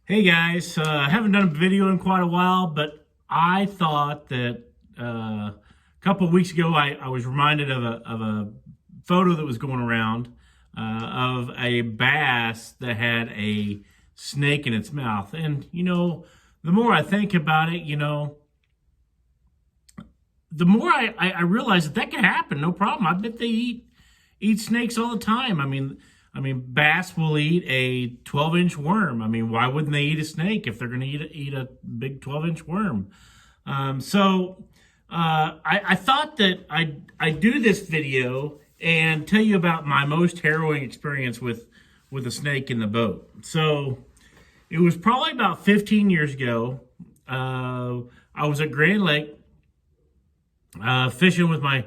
Hey guys, I haven't done a video in quite a while, but I thought that a couple of weeks ago I was reminded of a photo that was going around of a bass that had a snake in its mouth. And, the more I think about it, the more I realize that can happen, no problem. I bet they eat snakes all the time. I mean, bass will eat a 12-inch worm. I mean, why wouldn't they eat a snake if they're going to eat a big 12-inch worm? I thought that I'd do this video and tell you about my most harrowing experience with a snake in the boat. So it was probably about 15 years ago. I was at Grand Lake fishing with my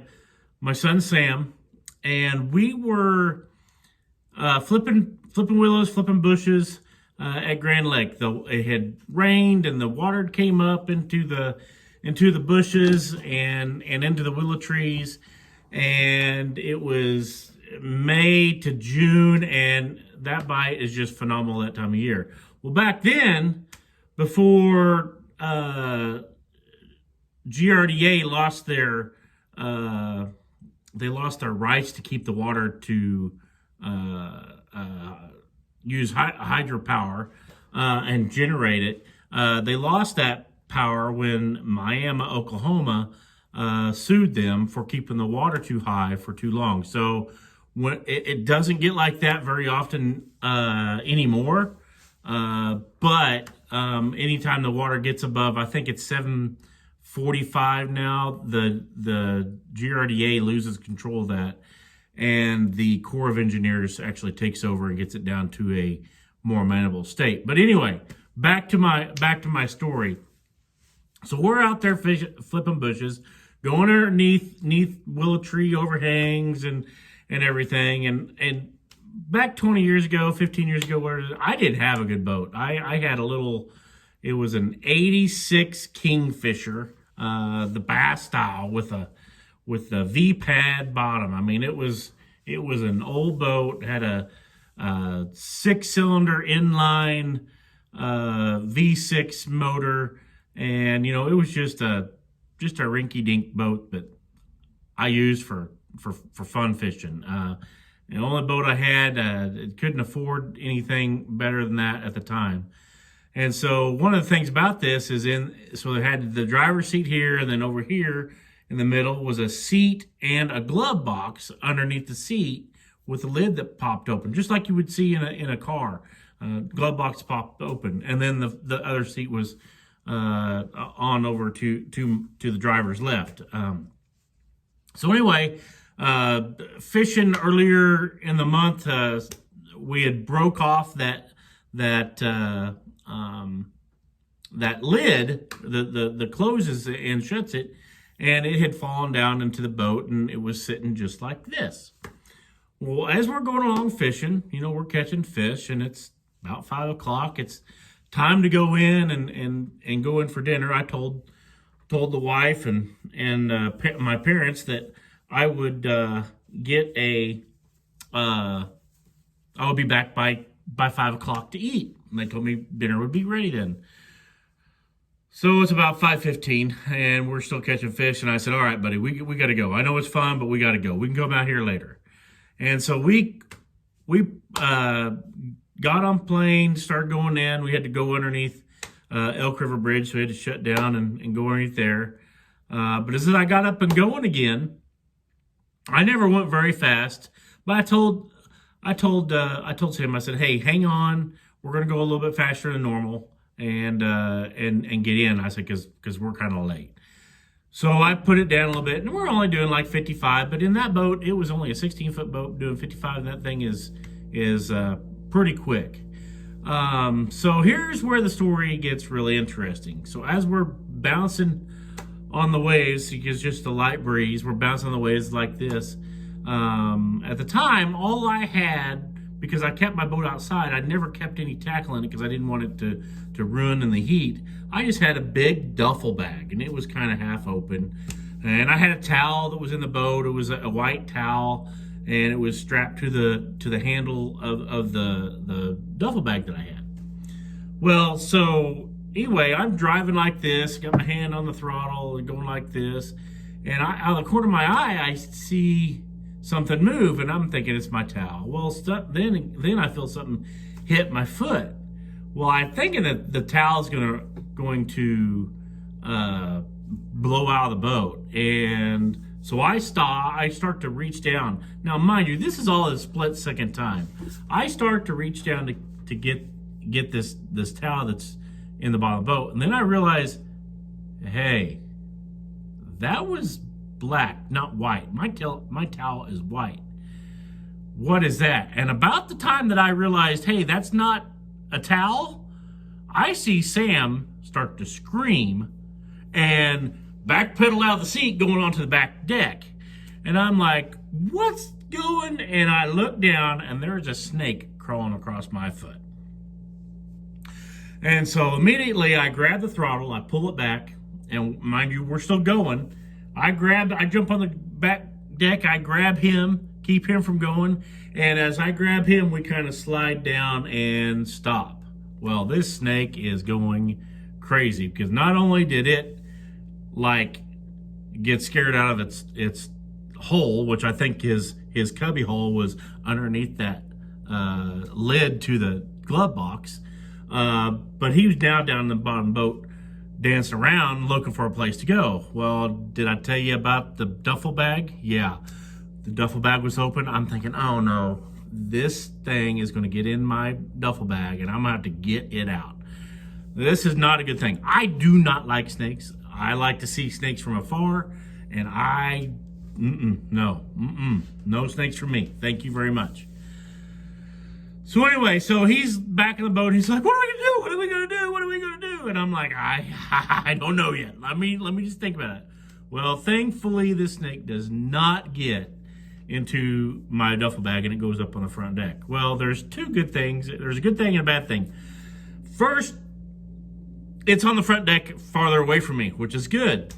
son Sam, and we were flipping willows, flipping bushes at Grand Lake. It had rained and the water came up into the bushes and into the willow trees, and it was May to June, and that bite is just phenomenal that time of year. Well, back then, before GRDA lost their rights to keep the water to use hydropower and generate it. They lost that power when Miami, Oklahoma, sued them for keeping the water too high for too long. So when it doesn't get like that very often anymore, but anytime the water gets above, I think it's 745 now, the GRDA loses control of that, and the Corps of Engineers actually takes over and gets it down to a more manageable state. But anyway, back to my story. So we're out there flipping bushes, going underneath willow tree overhangs and everything. And back 20 years ago, 15 years ago, I didn't have a good boat. I had it was an 86 Kingfisher, the bass style with the V-pad bottom. I mean, it was an old boat, had a 6-cylinder inline V6 motor, and it was just a rinky-dink boat that I used for fun fishing. The only boat I had, couldn't afford anything better than that at the time. And so one of the things about this is so they had the driver's seat here, and then over here in the middle was a seat and a glove box underneath the seat with a lid that popped open, just like you would see in a car. Glove box popped open, and then the other seat was on over to the driver's left. So anyway, fishing earlier in the month, we had broke off that lid, the closes and shuts it, and it had fallen down into the boat, and it was sitting just like this. Well, as we're going along fishing, we're catching fish, and it's about 5 o'clock. It's time to go in and go in for dinner. I told the wife and my parents that I would get I would be back by 5 o'clock to eat. And they told me dinner would be ready then. So it's about 5:15, and we're still catching fish. And I said, "All right, buddy, we got to go. I know it's fun, but we got to go. We can come out here later." And so we got on plane, started going in. We had to go underneath Elk River Bridge, so we had to shut down and go underneath there. But as I got up and going again, I never went very fast. But I told Sam, I said, "Hey, hang on. We're going to go a little bit faster than normal and get in." I said, because we're kind of late. So I put it down a little bit, and we're only doing like 55. But in that boat, it was only a 16-foot boat doing 55. And that thing is pretty quick. So here's where the story gets really interesting. So as we're bouncing on the waves, because just a light breeze, we're bouncing on the waves like this. At the time, all I had, because I kept my boat outside, I never kept any tackle in it because I didn't want it to ruin in the heat. I just had a big duffel bag, and it was kind of half open. And I had a towel that was in the boat. It was a white towel, and it was strapped to the handle of the duffel bag that I had. Well, so anyway, I'm driving like this, got my hand on the throttle and going like this. And out of the corner of my eye, I see something move, and I'm thinking it's my towel. Well, then I feel something hit my foot. Well, I'm thinking that the towel's going to blow out of the boat, and so I stop. I start to reach down. Now, mind you, this is all in a split-second time. I start to reach down to get this towel that's in the bottom of the boat, and then I realize, hey, that was black, not white. My towel is white. What is that? And about the time that I realized, hey, that's not a towel, I see Sam start to scream and backpedal out of the seat going onto the back deck. And I'm like, what's going? And I look down, and there's a snake crawling across my foot. And so immediately I grab the throttle, I pull it back, and mind you, we're still going. I jump on the back deck, I grab him, keep him from going, and as I grab him, we kind of slide down and stop. Well, this snake is going crazy, because not only did it like get scared out of its hole, which I think his cubby hole was underneath that lid to the glove box, but he was down in the bottom boat dancing around looking for a place to go. Well, did I tell you about the duffel bag? Yeah, the duffel bag was open. I'm thinking, oh no, this thing is going to get in my duffel bag and I'm going to have to get it out. This is not a good thing. I do not like snakes. I like to see snakes from afar, and no snakes for me. Thank you very much. So anyway, so he's back in the boat. He's like, what are we gonna do? What are we gonna do? What are we gonna do? And I'm like, I don't know yet. Let me just think about it. Well, thankfully, this snake does not get into my duffel bag, and it goes up on the front deck. Well, there's two good things. There's a good thing and a bad thing. First, it's on the front deck farther away from me, which is good.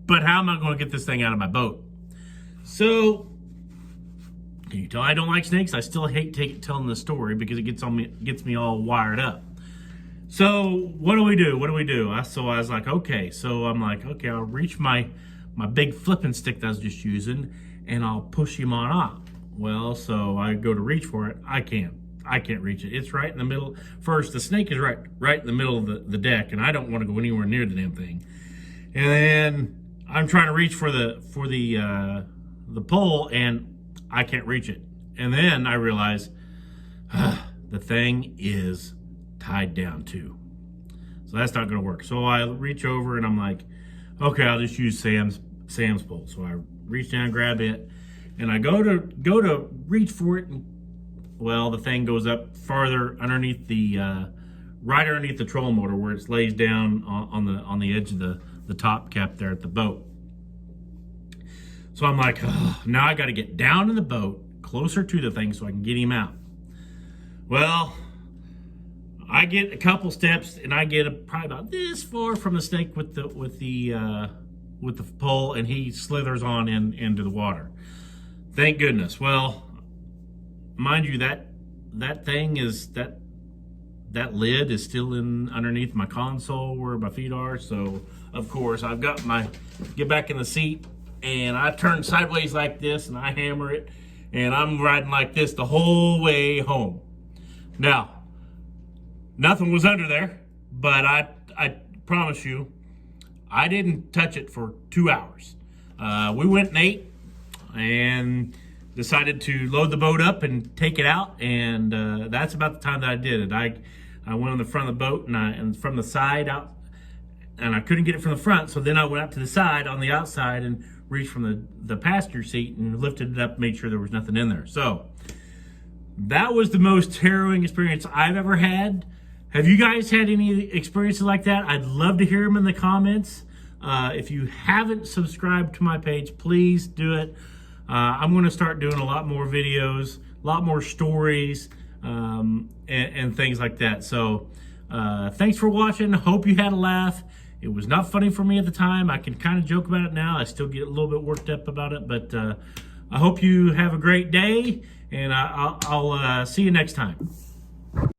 But how am I going to get this thing out of my boat? So, can you tell I don't like snakes? I still hate telling the story because it gets me all wired up. So, what do we do? So I was like, okay. So I'm like, okay, I'll reach my big flipping stick that I was just using, and I'll push him on up. Well, so I go to reach for it. I can't reach it. It's right in the middle. First, the snake is right in the middle of the deck, and I don't want to go anywhere near the damn thing. And then I'm trying to reach for the pole, and I can't reach it. And then I realize the thing is tied down too. So that's not going to work. So I reach over, and I'm like, okay, I'll just use Sam's pole. So I reach down, grab it, and I go to reach for it, and well, the thing goes up farther underneath right underneath the trolling motor, where it lays down on the edge of the top cap there at the boat. So I'm like, oh, now I got to get down in the boat, closer to the thing, so I can get him out. Well, I get a couple steps, and I get probably about this far from the snake with the pole, and he slithers on into the water. Thank goodness. Well, mind you, that thing is that lid is still in underneath my console where my feet are. So of course I've got get back in the seat, and I turn sideways like this, and I hammer it, and I'm riding like this the whole way home. Now, nothing was under there, but I promise you, I didn't touch it for 2 hours. We went and ate, and decided to load the boat up and take it out, and that's about the time that I did it. I went on the front of the boat, and from the side out, and I couldn't get it from the front, so then I went out to the side on the outside and reached from the passenger seat and lifted it up, made sure there was nothing in there. So that was the most harrowing experience I've ever had. Have you guys had any experiences like that? I'd love to hear them in the comments. If you haven't subscribed to my page, please do it. I'm going to start doing a lot more videos, a lot more stories, and things like that. So thanks for watching. Hope you had a laugh. It was not funny for me at the time. I can kind of joke about it now. I still get a little bit worked up about it, but I hope you have a great day, and I'll see you next time.